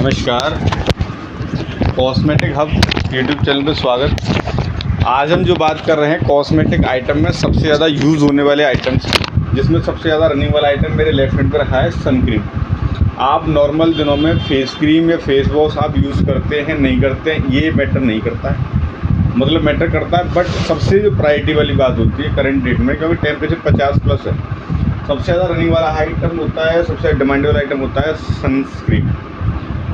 नमस्कार। Cosmetic hub YouTube channel पे स्वागत। आज हम जो बात कर रहे हैं कॉस्मेटिक आइटम में सबसे ज़्यादा यूज़ होने वाले आइटम्स, जिसमें सबसे ज़्यादा रनिंग वाला आइटम मेरे लेफ्ट हैंड पे रखा है सन क्रीम। आप नॉर्मल दिनों में फेस क्रीम या फेस वॉश आप यूज़ करते हैं नहीं करते हैं ये मैटर नहीं करता है, मतलब मैटर करता है, बट सबसे जो प्रायोरिटी वाली बात होती है करंट डेट में, क्योंकि टेम्परेचर 50+ है, सबसे ज़्यादा रनिंग वाला आइटम होता है, सबसे डिमांड वाला आइटम होता है सनस्क्रीन।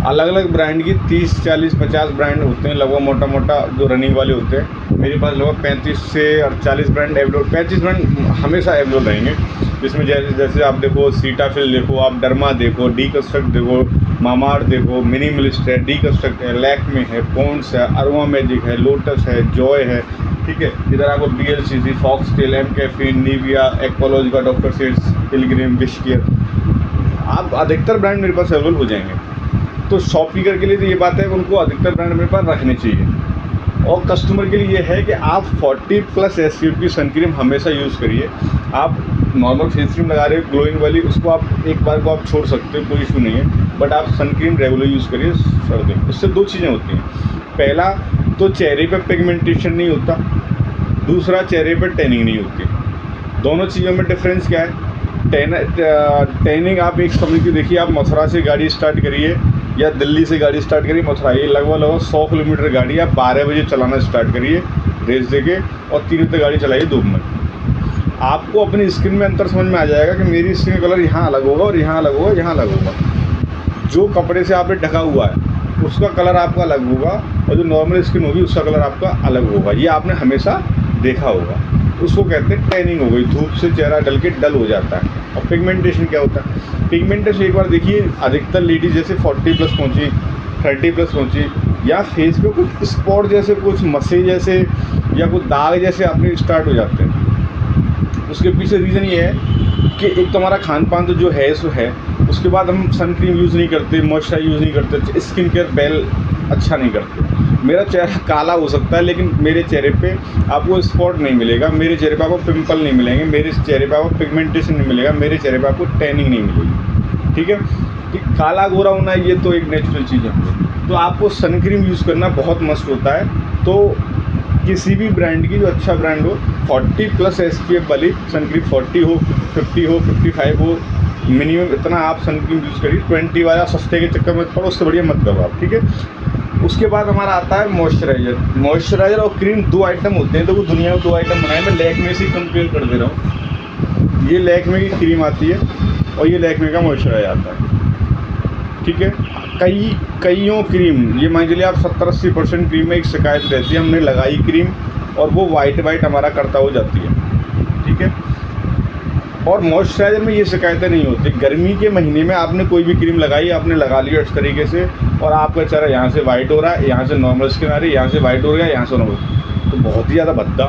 अलग अलग ब्रांड की 30, 40, 50 ब्रांड होते हैं लगभग, मोटा मोटा जो रनिंग वाले होते हैं। मेरे पास लगभग 35 से 40 ब्रांड अवेलेबल, 35 ब्रांड हमेशा अवेलेबल रहेंगे। जिसमें जैसे आप देखो सीटाफिल देखो, आप डर्मा देखो, डी कंस्ट्रक्ट देखो, मामाअर्थ देखो, मिनिमलिस्ट है, डी कंस्ट्रक्ट है, लैक्मे है, पॉन्ड्स है, अरोमा मैजिक है, लोटस है, जॉय है, ठीक है। इधर आपको BLCC, Foxtale, M Caffeine, Nivea, Aqualogica, doctor Sheth's, Pilgrim, Wish Care, आप अधिकतर ब्रांड मेरे पास अवेलेबल हो जाएंगे। तो शॉपकीपर के लिए तो ये बात है कि उनको अधिकतर ब्रांड मेरे पास रखने चाहिए, और कस्टमर के लिए ये है कि आप 40+ SPF की सन क्रीम हमेशा यूज़ करिए। आप नॉर्मल फेस क्रीम लगा रहे हो ग्लोइंग वाली, उसको आप एक बार को आप छोड़ सकते हो, कोई इशू नहीं है, बट आप सन क्रीम रेगुलर यूज़ करिए सर्दी में। उससे दो चीज़ें होती हैं, पहला तो चेहरे पे पिगमेंटेशन नहीं होता, दूसरा चेहरे पे टैनिंग नहीं होती। दोनों चीज़ों में डिफरेंस क्या है? टैनिंग आप एक समझ के देखिए, आप मथुरा से गाड़ी स्टार्ट करिए या दिल्ली से गाड़ी स्टार्ट करिए, मथुरा ये लगभग 100 किलोमीटर गाड़ी आप 12 बजे चलाना स्टार्ट करिए रेस देके, और 3 बजे गाड़ी चलाइए धूप में। आपको अपनी स्किन में अंतर समझ में आ जाएगा कि मेरी स्किन कलर यहाँ अलग होगा और यहाँ अलग होगा, यहाँ अलग होगा। जो कपड़े से आपने ढका हुआ है उसका कलर आपका अलग होगा, और जो नॉर्मल स्किन होगी उसका कलर आपका अलग होगा। ये आपने हमेशा देखा होगा। उसको कहते हैं टैनिंग हो गई, धूप से चेहरा डल के डल हो जाता है। और पिगमेंटेशन क्या होता है? पिगमेंटेशन एक बार देखिए, अधिकतर लेडीज जैसे 40+ पहुँची, 30+ पहुँची, या फेस पे कुछ स्पॉट जैसे, कुछ मसे जैसे, या कुछ दाग जैसे अपने स्टार्ट हो जाते हैं। उसके पीछे रीज़न ये है कि एक तो हमारा खान पान तो जो है सो है, उसके बाद हम सन क्रीम यूज़ नहीं करते, मॉइस्चराइजर यूज़ नहीं करते, स्किन केयर पहल अच्छा नहीं करते। मेरा चेहरा काला हो सकता है लेकिन मेरे चेहरे पे आपको स्पॉट नहीं मिलेगा, मेरे चेहरे पे आपको पिंपल नहीं मिलेंगे, मेरे चेहरे पे आपको पिगमेंटेशन नहीं मिलेगा, मेरे चेहरे पे आपको टैनिंग नहीं मिलेगी, ठीक है। कि काला गोरा होना ये तो एक नेचुरल चीज़ है। तो आपको सन क्रीम यूज़ करना बहुत मस्त होता है। तो किसी भी ब्रांड की, जो अच्छा ब्रांड हो, 40+ SPF वाली सन क्रीम, 40 हो, 50 हो, 55 हो, मिनिमम इतना आप सन क्रीम यूज़ करिए। 20 वाला सस्ते के चक्कर में पड़ो, उससे बढ़िया मत करो आप, ठीक है। उसके बाद हमारा आता है मॉइस्चराइज़र और क्रीम, 2 आइटम होते हैं। तो वो दुनिया में 2 आइटम बनाए, मैं लैक्मे से कंपेयर कर दे रहा हूँ। ये लैक्मे की क्रीम आती है और ये लैक्मे का मॉइस्चराइज़र आता है, ठीक है। कईयों क्रीम, ये मान लीजिए आप 70-80% क्रीम में एक शिकायत रहती है, हमने लगाई क्रीम और वो वाइट हमारा करता हो जाती है, ठीक है। और मॉइस्चराइज़र में ये शिकायतें नहीं होती। गर्मी के महीने में आपने कोई भी क्रीम लगाई, आपने लगा लिया इस तरीके से, और आपका चेहरा यहाँ से वाइट हो रहा है, यहाँ से नॉर्मल स्किन आ रही है, यहाँ से वाइट हो गया, यहाँ से नॉर्मल, तो बहुत ही ज़्यादा भद्दा,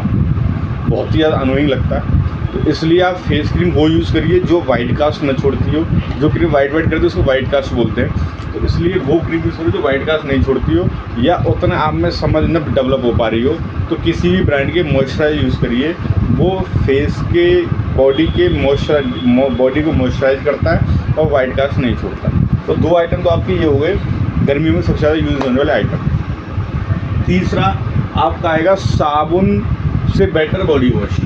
बहुत ही ज़्यादा अनोइंग लगता है। तो इसलिए आप फेस क्रीम वो यूज़ करिए जो वाइट कास्ट न छोड़ती हो। जो क्रीम वाइट करती है उसको वाइट कास्ट बोलते हैं, तो इसलिए वो क्रीम यूज़ करिए जो वाइट कास्ट नहीं छोड़ती हो, या उतना आप में समझ न डेवलप हो पा रही हो। तो किसी भी ब्रांड के मॉइस्चराइज़र यूज़ करिए, वो फेस के बॉडी को मॉइस्चराइज करता है और वाइट कास्ट नहीं छोड़ता। तो 2 आइटम तो आपके ये हो गए गर्मियों में सबसे ज़्यादा यूज़ होने वाले आइटम। तीसरा आपका आएगा साबुन से बेटर बॉडी वॉश।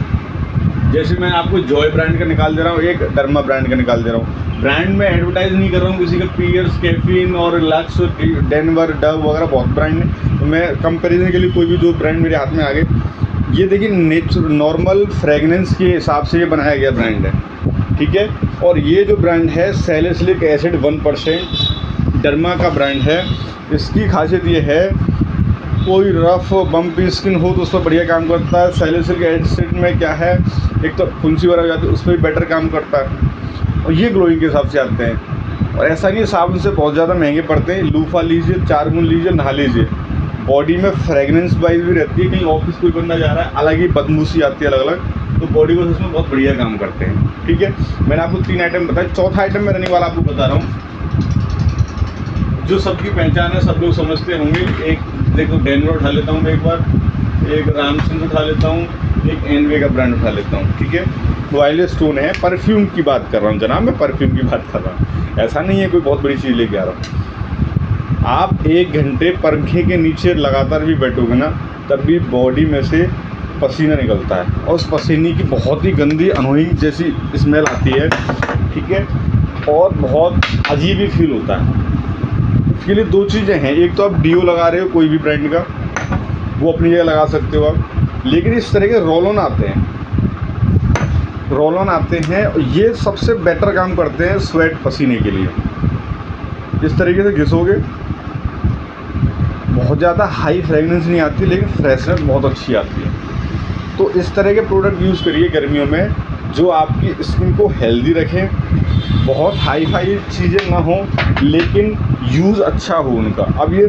जैसे मैं आपको जॉय ब्रांड का निकाल दे रहा हूँ, एक डर्मा ब्रांड का निकाल दे रहा हूँ। ब्रांड में एडवर्टाइज नहीं कर रहा हूँ किसी का, पियर्स, कैफीन और लक्स, डेनवर, डव वगैरह बहुत ब्रांड है। तो मैं कंपैरिजन के लिए कोई भी 2 ब्रांड मेरे हाथ में आ गए। ये देखिए नॉर्मल फ्रेगनेंस के हिसाब से ये बनाया गया ब्रांड है, ठीक है। और ये जो ब्रांड है सैलिसिलिक एसिड 1%, डर्मा का ब्रांड है। इसकी खासियत ये है, कोई रफ बम्पी स्किन हो तो उस पर बढ़िया काम करता है। सैलिसिलिक एसिड में क्या है, एक तो फुंसी वगैरह हो जाती है, उस पर भी बेटर काम करता है। और ये ग्लोइंग के हिसाब से आते हैं। और ऐसा नहीं साबुन से बहुत ज़्यादा महंगे पड़ते हैं। लूफा लीजिए, 4 बूंद लीजिए, नहा लीजिए, बॉडी में फ्रेगनेंस वाइज भी रहती है। कहीं ऑफिस कोई बंदा जा रहा है, अलग ही बदबू सी आती है अलग अलग, तो बॉडी वॉश उसमें बहुत बढ़िया काम करते हैं, ठीक है। मैंने आपको 3 आइटम बताए, चौथा आइटम मैं रनिंग वाला आपको बता रहा हूँ, जो सबकी पहचान है, सब लोग समझते होंगे। एक देखो डेनवर उठा लेता हूँ मैं एक बार, एक रामचंद्र उठा लेता हूँ, एक एनवे का ब्रांड उठा लेता हूँ, ठीक है। वाइल्ड स्टोन है, परफ्यूम की बात कर रहा हूँ जनाब, मैं परफ्यूम की बात कर रहा हूँ, ऐसा नहीं है कोई बहुत बड़ी चीज़ लेके आ रहा हूँ। आप 1 घंटे पंखे के नीचे लगातार भी बैठोगे ना, तब भी बॉडी में से पसीना निकलता है और उस पसीने की बहुत ही गंदी अनोइंग जैसी स्मेल आती है, ठीक है, और बहुत अजीब ही फील होता है। इसके लिए 2 चीज़ें हैं, एक तो आप डीओ लगा रहे हो कोई भी ब्रांड का, वो अपनी जगह लगा सकते हो आप, लेकिन इस तरह के रोल ऑन आते हैं, ये सबसे बेटर काम करते हैं स्वेट पसीने के लिए। इस तरीके से घिसोगे, बहुत ज़्यादा हाई फ्रेगनेंस नहीं आती, लेकिन फ्रेशनेस बहुत अच्छी आती है। तो इस तरह के प्रोडक्ट यूज़ करिए गर्मियों में, जो आपकी स्किन को हेल्दी रखें, बहुत हाई फाई चीज़ें ना हो, लेकिन यूज़ अच्छा हो उनका। अब ये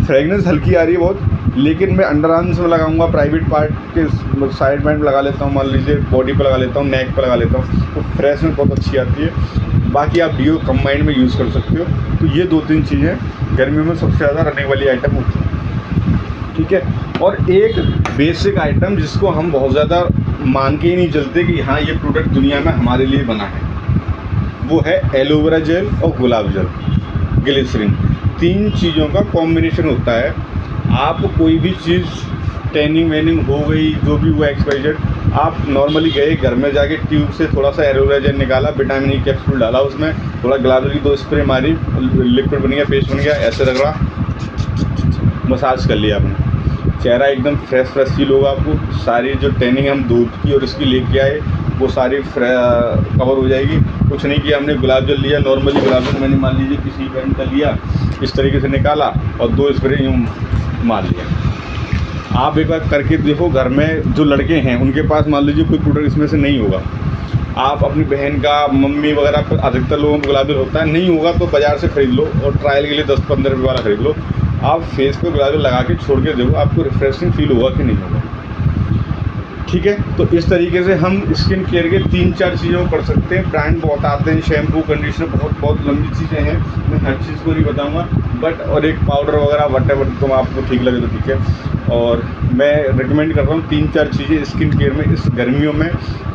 फ्रेगनेंस हल्की आ रही है बहुत, लेकिन मैं अंडर आर्म्स में लगाऊंगा, प्राइवेट पार्ट के साइड बैंड लगा लेता हूँ, मान लीजिए बॉडी पे लगा लेता हूँ, नेक पे लगा लेता हूँ, तो फ्रेशनेस बहुत अच्छी आती है। बाकी आप डीओ कंबाइंड में यूज़ कर सकते हो। तो ये 2-3 चीज़ें गर्मियों में सबसे ज़्यादा रनिंग वाली आइटम होती है, ठीक है। और एक बेसिक आइटम जिसको हम बहुत ज़्यादा मान के ही नहीं चलते कि हाँ ये प्रोडक्ट दुनिया में हमारे लिए बना है, वो है एलोवेरा जेल और गुलाब जल, ग्लिसरीन। 3 चीज़ों का कॉम्बिनेशन होता है। आप कोई भी चीज़ टैनिंग वैनिंग हो गई, जो भी हुआ XYZ, आप नॉर्मली गए घर में जाके ट्यूब से थोड़ा सा एलोवेरा जेल निकाला, विटामिन E कैप्सूल डाला उसमें, थोड़ा गुलाब जल की 2 स्प्रे मारी, लिक्विड बन गया, पेस्ट बन गया, ऐसे रगड़ा, मसाज कर लिया आपने, चेहरा एकदम फ्रेश फील होगा आपको। सारी जो टैनिंग हम दूध की और इसकी लेके आए, वो सारी कवर हो जाएगी। कुछ नहीं किया हमने, गुलाब जल लिया, नॉर्मली गुलाब जल मैंने मान लीजिए किसी ब्रांड का लिया, इस तरीके से निकाला और 2 स्प्रे यूँ मार लिया। आप एक बार करके देखो, घर में जो लड़के हैं उनके पास मान लीजिए कोई प्रोडक्ट इसमें से नहीं होगा, आप अपनी बहन का, मम्मी वगैरह, अधिकतर लोगों को गुलाब जल होता है, नहीं होगा तो बाज़ार से ख़रीद लो और ट्रायल के लिए 10-15 रुपये वाला ख़रीद लो। आप फेस पे गुलाब जल लगा के छोड़ के देखो, आपको रिफ्रेशिंग फील होगा कि नहीं होगा, ठीक है। तो इस तरीके से हम स्किन केयर के 3-4 चीज़ों को कर सकते हैं। ब्रांड बहुत आते हैं, शैम्पू, कंडीशनर, बहुत लंबी चीज़ें हैं, मैं हर चीज़ को नहीं बताऊंगा, बट और एक पाउडर वगैरह वटेवर तो आपको ठीक लगे तो ठीक है। और मैं रिकमेंड कर रहा हूँ 3-4 चीज़ें स्किन केयर में इस गर्मियों में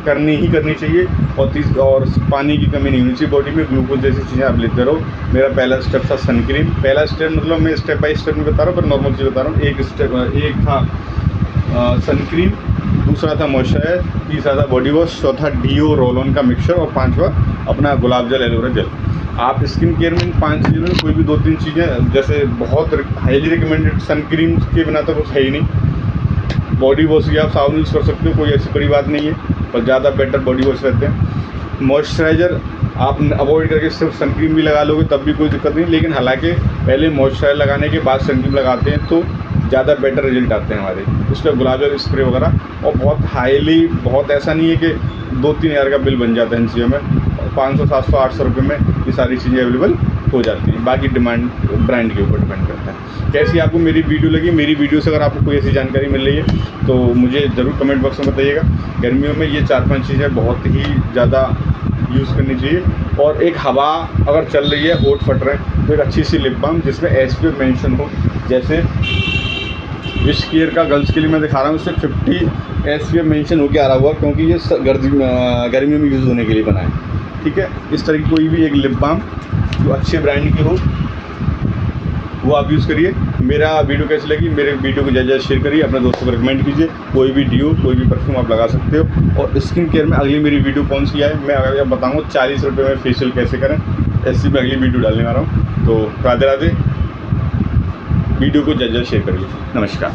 करनी ही करनी चाहिए। और पानी की कमी नहीं होनी चाहिए बॉडी में, ग्लूकोज जैसी चीज़ें आप लेते रहो। मेरा पहला स्टेप था सनक्रीम, पहला स्टेप मतलब मैं स्टेप बाय स्टेप में बता रहा हूँ, पर नॉर्मल चीज़ बता रहा हूँ। एक था सनक्रीम, दूसरा था मॉइस्चराइजर, तीसरा था बॉडी वॉश, चौथा डीओ रोल ऑन का मिक्सचर और 5वां अपना गुलाब जल, एलोवेरा जेल। आप स्किन केयर में इन 5 चीज़ों में कोई भी 2-3 चीज़ें, जैसे बहुत हाईली रिकमेंडेड सनक्रीम के बिना तो कुछ है ही नहीं। बॉडी वॉश की आप साबुन यूज़ कर सकते हो, कोई ऐसी बड़ी बात नहीं है, पर ज़्यादा बेटर बॉडी वॉश रहते हैं। मॉइस्चराइज़र आप अवॉइड करके सिर्फ सनक्रीम भी लगा लोगे तब भी कोई दिक्कत नहीं, लेकिन हालांकि पहले मॉइस्चराइज़र लगाने के बाद सनक्रीम लगाते हैं तो ज़्यादा बेटर रिजल्ट आते हैं हमारे। उसका गुलाब जल स्प्रे वगैरह, और बहुत हाईली, बहुत ऐसा नहीं है कि 2-3 हज़ार का बिल बन जाता है इन चीज़ों में, 500, 700, 800 रुपये में ये सारी चीज़ें अवेलेबल हो जाती हैं। बाकी डिमांड ब्रांड के ऊपर डिपेंड करता है। कैसी आपको मेरी वीडियो लगी? मेरी वीडियो से अगर आपको कोई ऐसी जानकारी मिल रही है तो मुझे ज़रूर कमेंट बॉक्स में बताइएगा। गर्मियों में ये 4-5 चीज़ें बहुत ही ज़्यादा यूज़ करनी चाहिए। और एक हवा अगर चल रही है, होठ फट रहे हैं, तो एक अच्छी सी लिप बाम जिसमें SPF मेंशन हो, जैसे विश केयर का गर्ल्स के लिए मैं दिखा रहा हूँ, इससे 50 SPF मेंशन होकर आ रहा हुआ, क्योंकि ये गर्मियों में यूज़ होने के लिए बना है, ठीक है। इस तरह की कोई भी एक लिप बाम जो अच्छे ब्रांड की हो वो आप यूज़ करिए। मेरा वीडियो कैसी लगी, मेरे वीडियो को ज़्यादा शेयर करिए, अपने दोस्तों को रिकमेंड कीजिए। कोई भी डीओ, कोई भी परफ्यूम आप लगा सकते हो। और स्किन केयर में अगली मेरी वीडियो कौन सी है, मैं अगर बताऊँगा 40 रुपये में फेशियल कैसे करें, ऐसी मैं अगली वीडियो डालने वाला हूँ। तो राधे राधे, वीडियो को ज़्यादा शेयर करिए। नमस्कार।